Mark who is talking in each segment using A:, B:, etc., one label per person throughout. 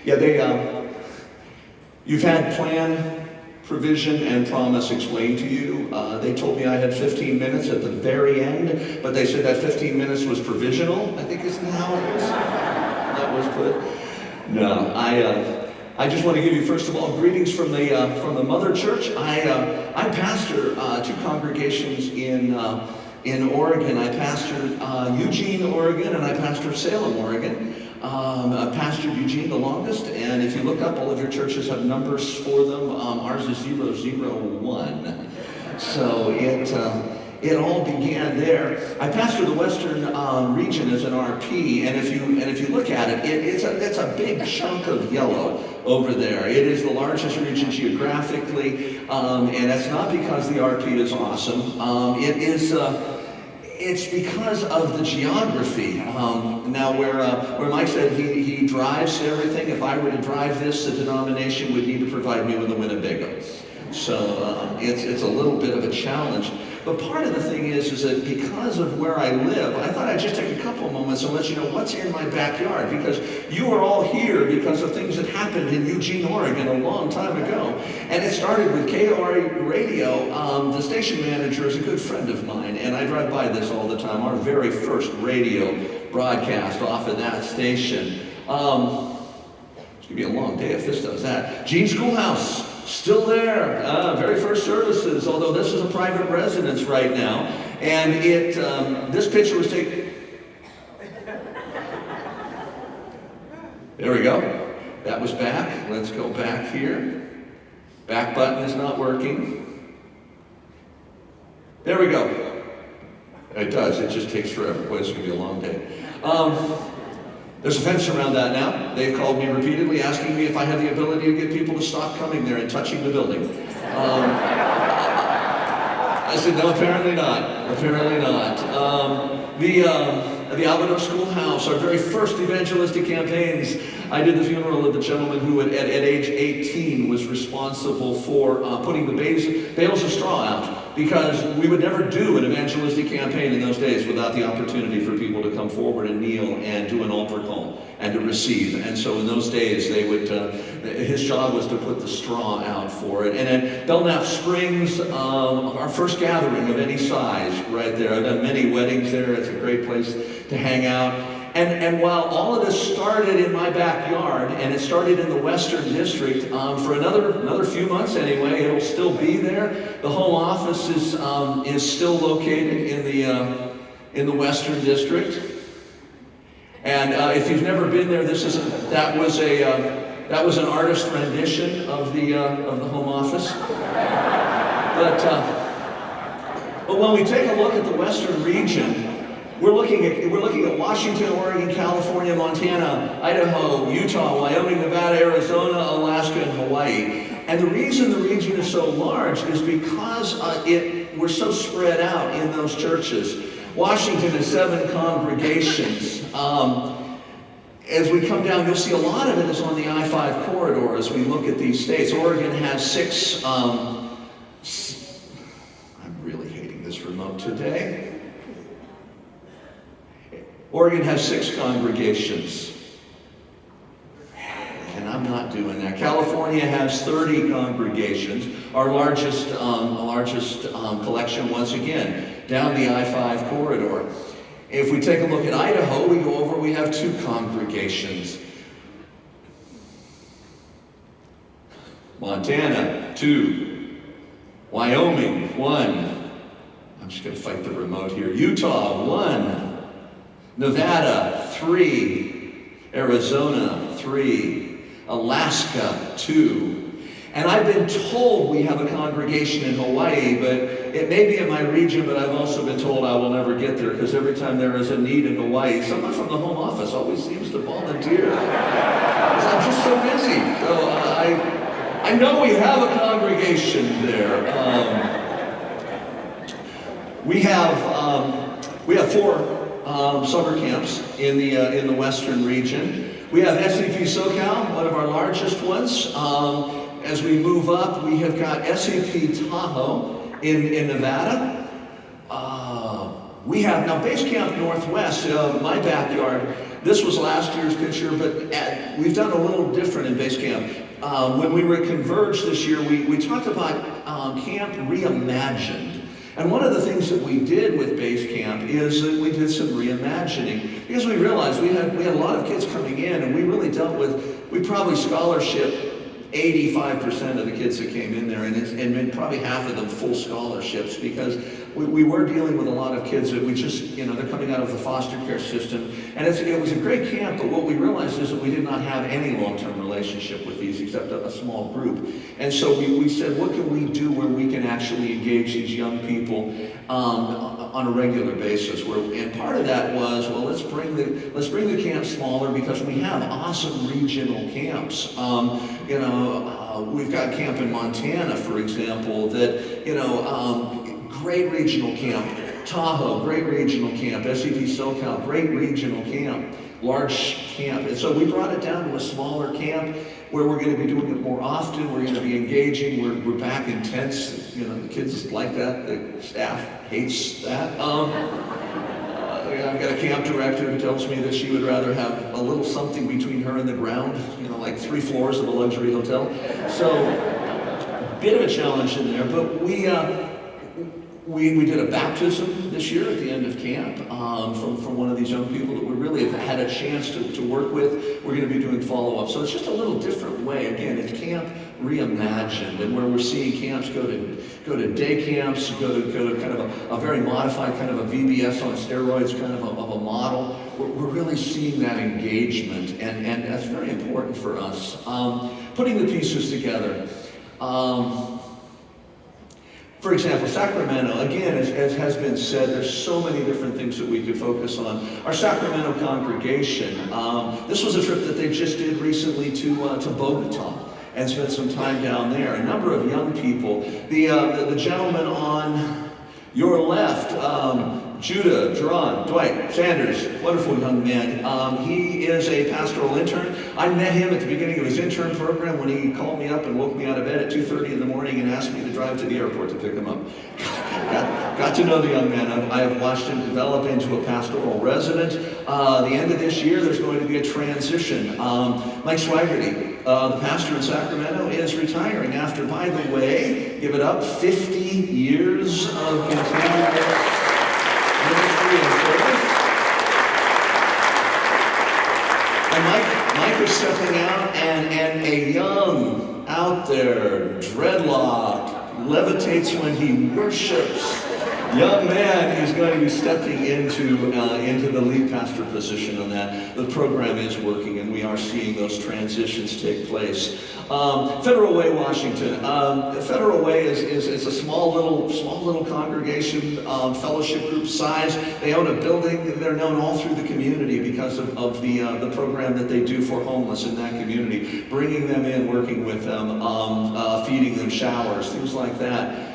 A: Yeah, you've had plan, provision, and promise explained to you. They told me I had 15 minutes at the very end, but they said that 15 minutes was provisional, I think isn't how it was. That was put. No, I just want to give you, first of all, greetings from the mother church. I pastor two congregations in Oregon. I pastored Eugene, Oregon, and I pastored Salem, Oregon. I pastored Eugene the longest, and if you look up, all of your churches have numbers for them. Ours is 001. So it all began there. I pastor the Western region as an RP, and if you look at it, it's a big chunk of yellow over there. It is the largest region geographically, and that's not because the RP is awesome. It's because of the geography. Now, where Mike said he drives everything, if I were to drive this, the denomination would need to provide me with a Winnebago. So it's a little bit of a challenge. But part of the thing is that because of where I live, I thought I'd just take a couple of moments and let you know what's in my backyard, because you are all here because of things that happened in Eugene, Oregon a long time ago. And it started with KORA Radio. The station manager is a good friend of mine, and I drive by this all the time. Our very first radio broadcast off of that station. It's going to be a long day if this does that. Gene Schoolhouse. Still there, very first services, although this is a private residence right now. And this picture was taken. There we go. That was back. Let's go back here. Back button is not working. There we go. It does, it just takes forever. Boy, it's going to be a long day. There's a fence around that now. They've called me repeatedly asking me if I have the ability to get people to stop coming there and touching the building. I said, no, apparently not. Apparently not. The Alberto Schoolhouse, our very first evangelistic campaigns. I did the funeral of the gentleman who at age 18 was responsible for putting the bales of straw out, because we would never do an evangelistic campaign in those days without the opportunity for people to come forward and kneel and do an altar call and to receive. And so in those days, they would, his job was to put the straw out for it. And at Belknap Springs, our first gathering of any size right there. I've done many weddings there. It's a great place to hang out. And while all of this started in my backyard, and it started in the Western District, for another few months anyway, it'll still be there. The home office is still located in the Western District. And if you've never been there, that was an artist rendition of the home office. But when we take a look at the Western region, we're looking at Washington, Oregon, California, Montana, Idaho, Utah, Wyoming, Nevada, Arizona, Alaska, and Hawaii. And the reason the region is so large is because we're so spread out in those churches. Washington has 7 congregations. As we come down, you'll see a lot of it is on the I-5 corridor as we look at these states. Oregon has 6. I'm really hating this remote today. Oregon has 6 congregations, and I'm not doing that. California has 30 congregations. Our largest collection, once again, down the I-5 corridor. If we take a look at Idaho, we have 2 congregations. Montana, 2. Wyoming, 1. I'm just going to fight the remote here. Utah, 1. Nevada, 3. Arizona, 3. Alaska, 2. And I've been told we have a congregation in Hawaii, but it may be in my region, but I've also been told I will never get there, because every time there is a need in Hawaii, someone from the home office always seems to volunteer. I'm just so busy. So I know we have a congregation there. We have 4 summer camps in the Western region. We have SAP SoCal, one of our largest ones. As we move up, we have got SAP Tahoe in Nevada. We have, now Base Camp Northwest, my backyard, this was last year's picture, but we've done a little different in Base Camp. When we were at Converge this year, we talked about Camp Reimagined. And one of the things that we did with Base Camp is that we did some reimagining, because we realized we had a lot of kids coming in, and we really dealt with, we probably scholarship 85% of the kids that came in there, and probably half of them full scholarships, because we were dealing with a lot of kids that we just, they're coming out of the foster care system. And it was a great camp, but what we realized is that we did not have any long-term relationship with these except a small group. And so we said, what can we do where we can actually engage these young people on a regular basis? And part of that was, well, let's bring the camp smaller, because we have awesome regional camps. We've got camp in Montana, for example, that, great regional camp. Tahoe, great regional camp. SEP SoCal, great regional camp. Large camp. And so we brought it down to a smaller camp where we're going to be doing it more often. We're going to be engaging. We're back in tents. The kids like that. The staff hates that. I've got a camp director who tells me that she would rather have a little something between her and the ground, like 3 floors of a luxury hotel. So, a bit of a challenge in there, but we did a baptism this year at the end of camp from one of these young people that we really have had a chance to work with. We're going to be doing follow-up. So it's just a little different way. Again, it's Camp Reimagined, and where we're seeing camps go to day camps, go to kind of a very modified kind of a VBS on steroids kind of a model. We're really seeing that engagement, and that's very important for us. Putting the pieces together. For example, Sacramento, again, as has been said, there's so many different things that we could focus on. Our Sacramento congregation, this was a trip that they just did recently to Bogota and spent some time down there. A number of young people. The gentleman on your left, Judah, Duran, Dwight, Sanders, wonderful young man. He is a pastoral intern. I met him at the beginning of his intern program when he called me up and woke me out of bed at 2:30 in the morning and asked me to drive to the airport to pick him up. Got to know the young man. I have watched him develop into a pastoral resident. The end of this year, there's going to be a transition. Mike Swaggerty, the pastor in Sacramento, is retiring after, by the way, give it up, 50 years of continued ministry and service. And Mike is stepping out, and a young, out there, dreadlocked, levitates when he worships young man is going to be stepping into the lead pastor position on that. The program is working, and we are seeing those transitions take place. Federal Way, Washington. Federal Way is a small little congregation, fellowship group size. They own a building. They're known all through the community because of the program that they do for homeless in that community, bringing them in, working with them, feeding them showers, things like that.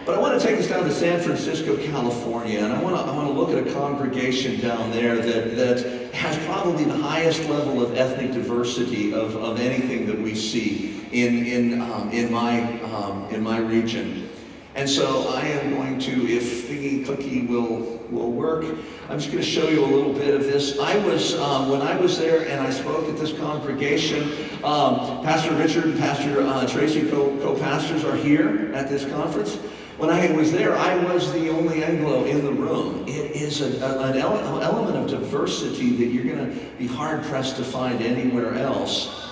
A: But I want to take us down to San Francisco, California, and I want to look at a congregation down there that has probably the highest level of ethnic diversity of anything that we see in my region. And so I am going to, if thingy clicky will work, I'm just going to show you a little bit of this. I was when I was there and I spoke at this congregation. Pastor Richard and Pastor Tracy, co-pastors, are here at this conference. When I was there, I was the only Anglo in the room. It is an element of diversity that you're going to be hard-pressed to find anywhere else.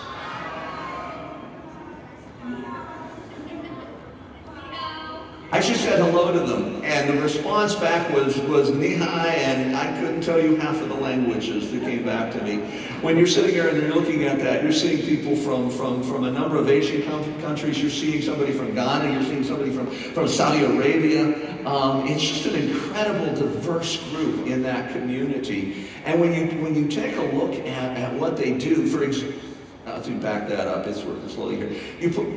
A: I just said hello to them, and the response back was Nihai, and I couldn't tell you half of the languages that came back to me. When you're sitting there and you're looking at that, you're seeing people from a number of Asian countries. You're seeing somebody from Ghana. You're seeing somebody from Saudi Arabia. It's just an incredible, diverse group in that community. And when you take a look at what they do, for example, to back that up, it's working slowly here. You put.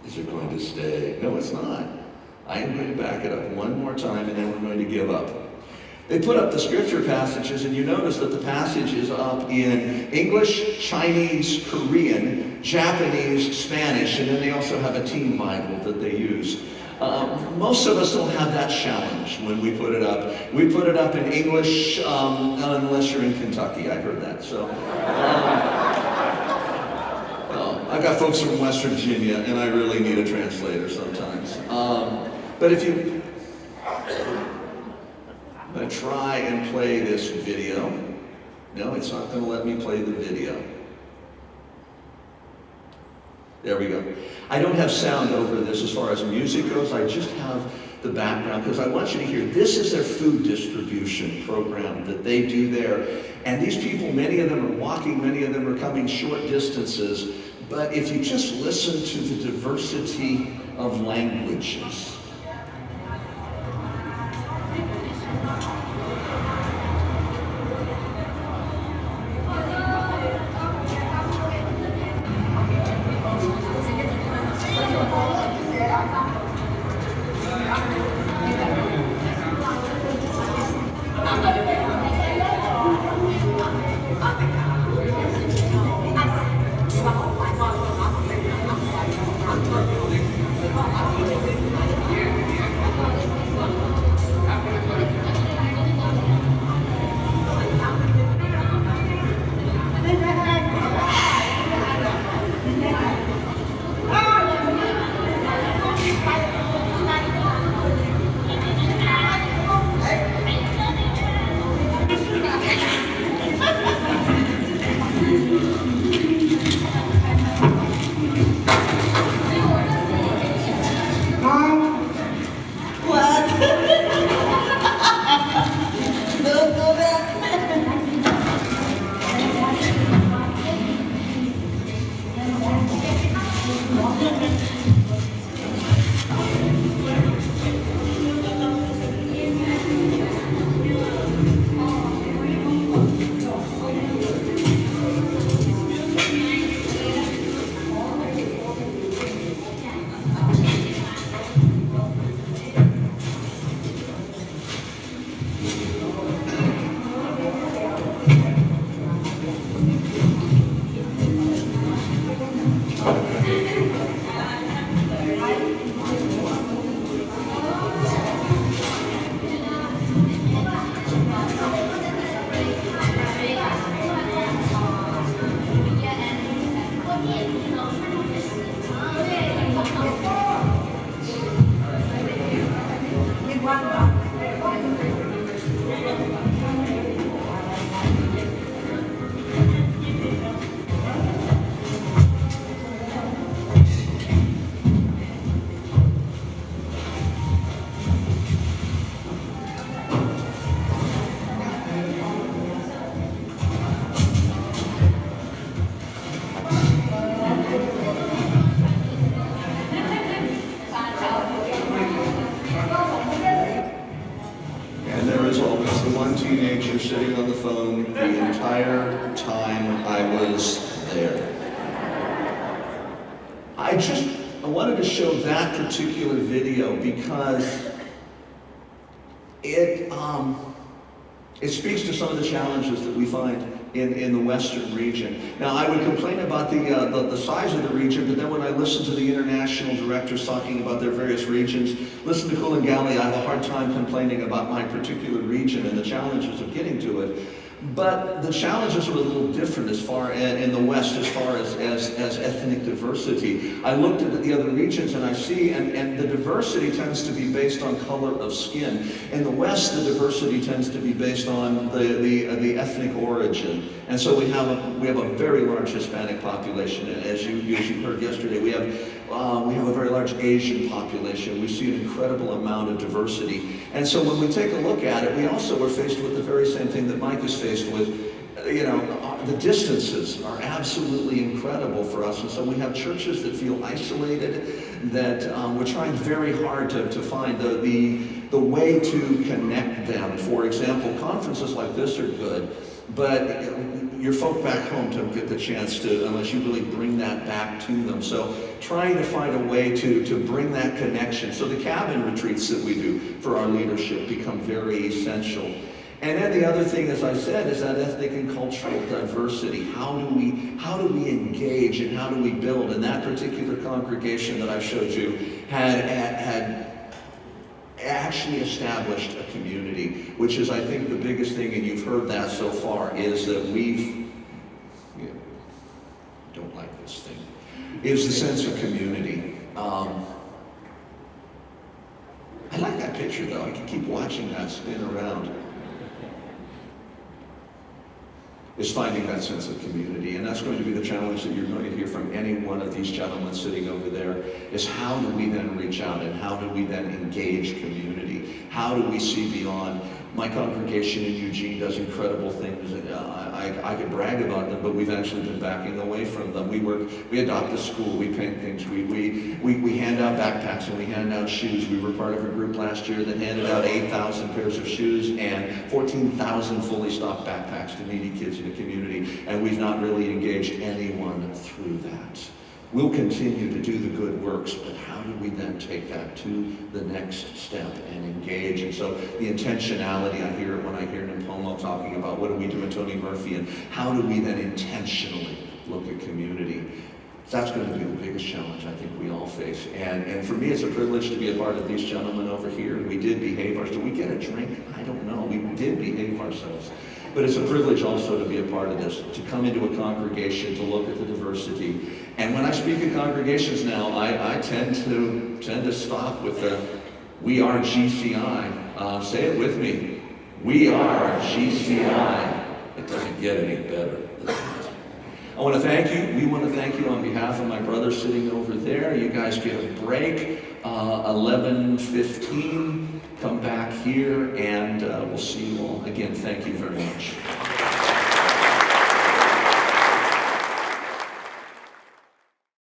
A: Is it going to stay? No, it's not. I am going to back it up one more time, and then we're going to give up. They put up the scripture passages, and you notice that the passage is up in English, Chinese, Korean, Japanese, Spanish, and then they also have a teen Bible that they use. Most of us don't have that challenge when we put it up. We put it up in English, unless you're in Kentucky. I heard that. So, I got folks from West Virginia, and I really need a translator sometimes. But if you... I'm going to try and play this video. No, it's not going to let me play the video. There we go. I don't have sound over this as far as music goes. I just have the background because I want you to hear this is their food distribution program that they do there. And these people, many of them are walking, many of them are coming short distances. But if you just listen to the diversity of languages, teenager sitting on the phone the entire time I was there. I wanted to show that particular video because it speaks to some of the challenges that we find in the Western region. Now, I would complain about the size of the region, but then when I listen to the international directors talking about their various regions, listen to Kulangali, I have a hard time complaining about my particular region and the challenges of getting to it. But the challenges are a little different as far in the West as far as ethnic diversity. I looked at the other regions and I see, and the diversity tends to be based on color of skin. In the West, the diversity tends to be based on the ethnic origin. And so we have a very large Hispanic population. As you heard yesterday, we have a very large Asian population. We see an incredible amount of diversity. And so when we take a look at it, we also are faced with the very same thing that Mike is faced with. You know, the distances are absolutely incredible for us. And so we have churches that feel isolated, that we're trying very hard to find the way to connect them. For example, conferences like this are good, but your folk back home don't get the chance to, unless you really bring that back to them. So trying to find a way to bring that connection. So the cabin retreats that we do for our leadership become very essential. And then the other thing, as I said, is that ethnic and cultural diversity. How do we engage and how do we build? And that particular congregation that I showed you had actually established a community, which is, I think, the biggest thing, and you've heard that so far, is that don't like this thing, is the sense of community. I like that picture, though. I can keep watching that spin around. Is finding that sense of community. And that's going to be the challenge that you're going to hear from any one of these gentlemen sitting over there, is how do we then reach out and how do we then engage community? How do we see beyond? My congregation in Eugene does incredible things. I could brag about them, but we've actually been backing away from them. We adopt a school, we paint things, we hand out backpacks and we hand out shoes. We were part of a group last year that handed out 8,000 pairs of shoes and 14,000 fully stocked backpacks to needy kids in the community, and we've not really engaged anyone through that. We'll continue to do the good works, but how do we then take that to the next step and engage? And so the intentionality, I hear it when I hear Nimpomo talking about what do we do in Tony Murphy, and how do we then intentionally look at community? That's going to be the biggest challenge I think we all face. And for me, it's a privilege to be a part of these gentlemen over here. We did behave ourselves. Did we get a drink? I don't know. We did behave ourselves. But it's a privilege also to be a part of this, to come into a congregation, to look at the diversity. And when I speak at congregations now, I tend to stop with the, we are GCI. Say it with me. We are GCI. It doesn't get any better. I want to thank you. We want to thank you on behalf of my brother sitting over there. You guys get a break. 11:15. Come back here, and we'll see you all again. Thank you very much.